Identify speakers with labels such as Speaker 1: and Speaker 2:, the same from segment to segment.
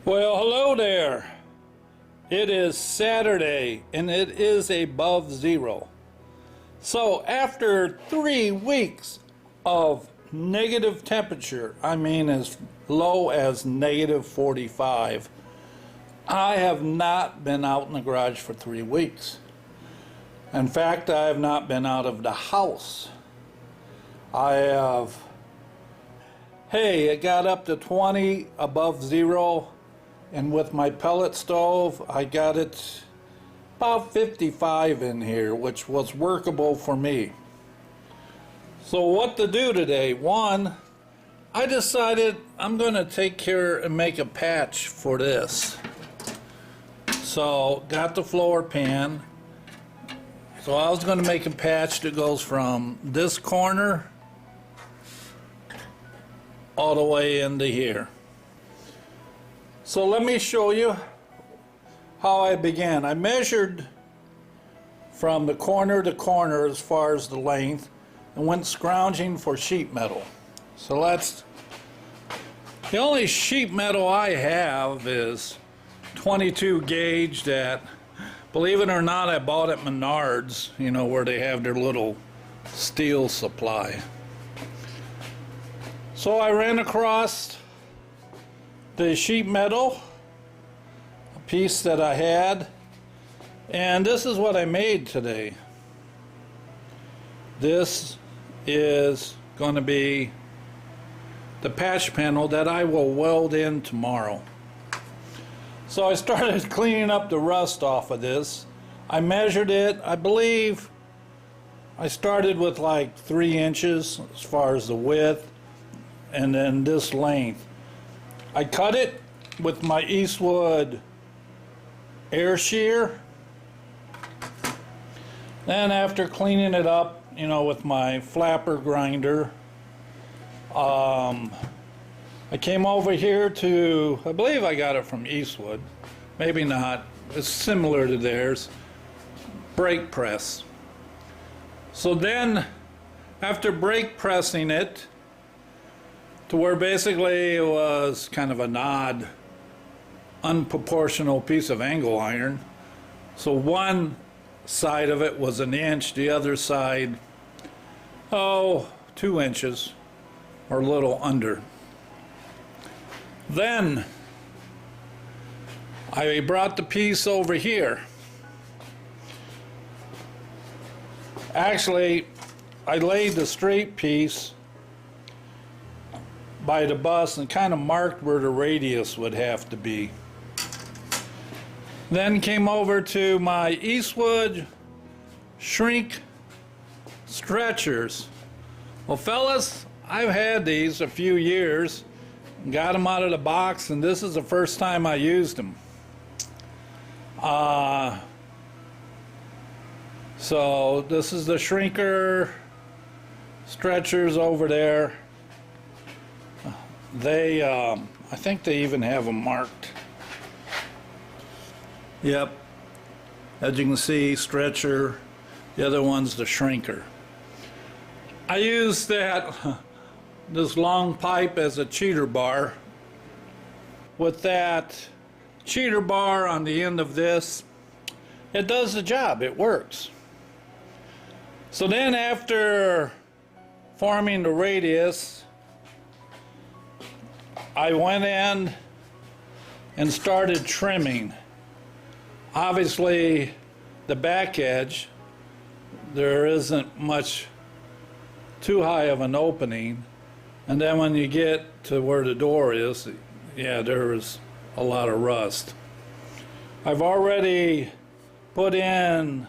Speaker 1: Well, hello there. It is Saturday and it is above zero. So after 3 weeks of negative temperature, I mean as low as -45, I have not been out in the garage for 3 weeks. In fact, I have not been out of the house. It got up to 20 above zero. And with my pellet stove, I got it about 55 in here, which was workable for me. So what to do today? One, I decided I'm going to take care and make a patch for this. So got the floor pan. So I was going to make a patch that goes from this corner all the way into here. So let me show you how I began. I measured from the corner to corner as far as the length and went scrounging for sheet metal. So the only sheet metal I have is 22 gauge that, believe it or not, I bought at Menards, you know, where they have their little steel supply. So I ran across the sheet metal, a piece that I had, and this is what I made today. This is going to be the patch panel that I will weld in tomorrow. So I started cleaning up the rust off of this. I measured it. I believe I started with like 3 inches as far as the width, and then this length. I cut it with my Eastwood air shear. Then after cleaning it up, you know, with my flapper grinder, I came over here to, I believe I got it from Eastwood, maybe not, it's similar to theirs, brake press. So then after brake pressing it to where basically it was kind of an odd, unproportional piece of angle iron. So one side of it was 1 inch, the other side, 2 inches, or a little under. Then I brought the piece over here. Actually, I laid the straight piece by the bus and kind of marked where the radius would have to be. Then came over to my Eastwood shrink stretchers. Well, fellas, I've had these a few years, got them out of the box, and this is the first time I used them. So this is the shrinker stretchers over there. I think they even have them marked. Yep. As you can see, stretcher. The other one's the shrinker. I use this long pipe as a cheater bar. With that cheater bar on the end of this, it does the job. It works. So then after forming the radius, I went in and started trimming. Obviously, the back edge, there isn't much too high of an opening. And then when you get to where the door is, yeah, there is a lot of rust. I've already put in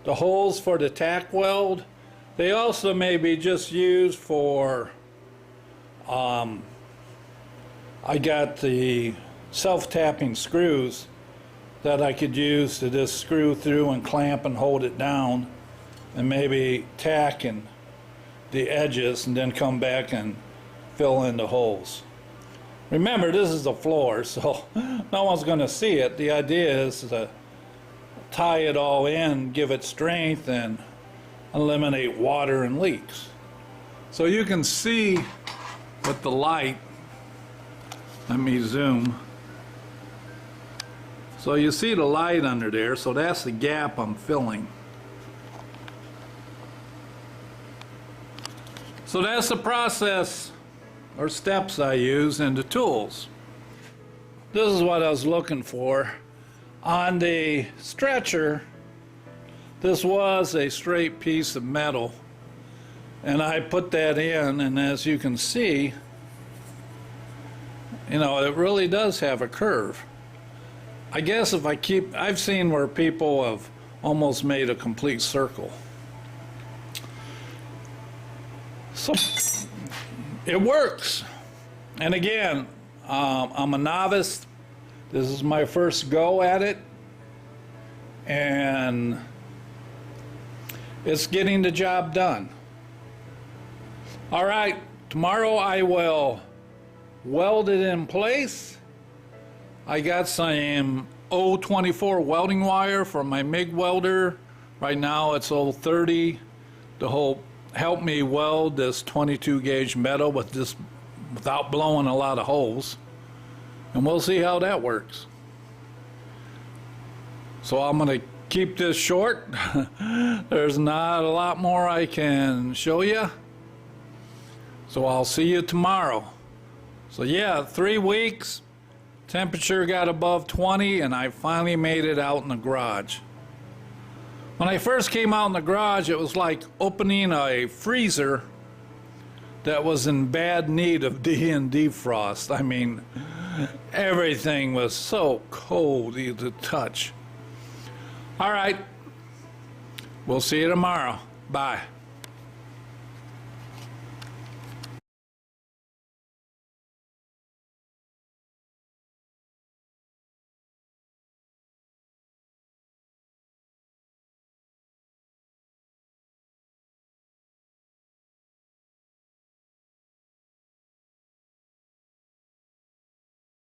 Speaker 1: the holes for the tack weld. They also may be just used for I got the self-tapping screws that I could use to just screw through and clamp and hold it down, and maybe tack in the edges and then come back and fill in the holes. Remember, this is the floor, so no one's going to see it. The idea is to tie it all in, give it strength, and eliminate water and leaks. So you can see with the light, let me zoom, So you see the light under there, so that's the gap I'm filling. So that's the process or steps I use in the tools. This is what I was looking for. On the stretcher, this was a straight piece of metal, and I put that in, and as you can see, you know, it really does have a curve. I guess if I keep, I've seen where people have almost made a complete circle. So it works. And again, I'm a novice. This is my first go at it, and it's getting the job done. All right, tomorrow I will weld it in place. I got some 024 welding wire from my MIG welder. Right now it's 030 to help me weld this 22 gauge metal without blowing a lot of holes. And we'll see how that works. So I'm going to keep this short. There's not a lot more I can show you. So I'll see you tomorrow. So yeah, 3 weeks, temperature got above 20, and I finally made it out in the garage. When I first came out in the garage, it was like opening a freezer that was in bad need of defrost. I mean, everything was so cold to touch. All right, we'll see you tomorrow. Bye.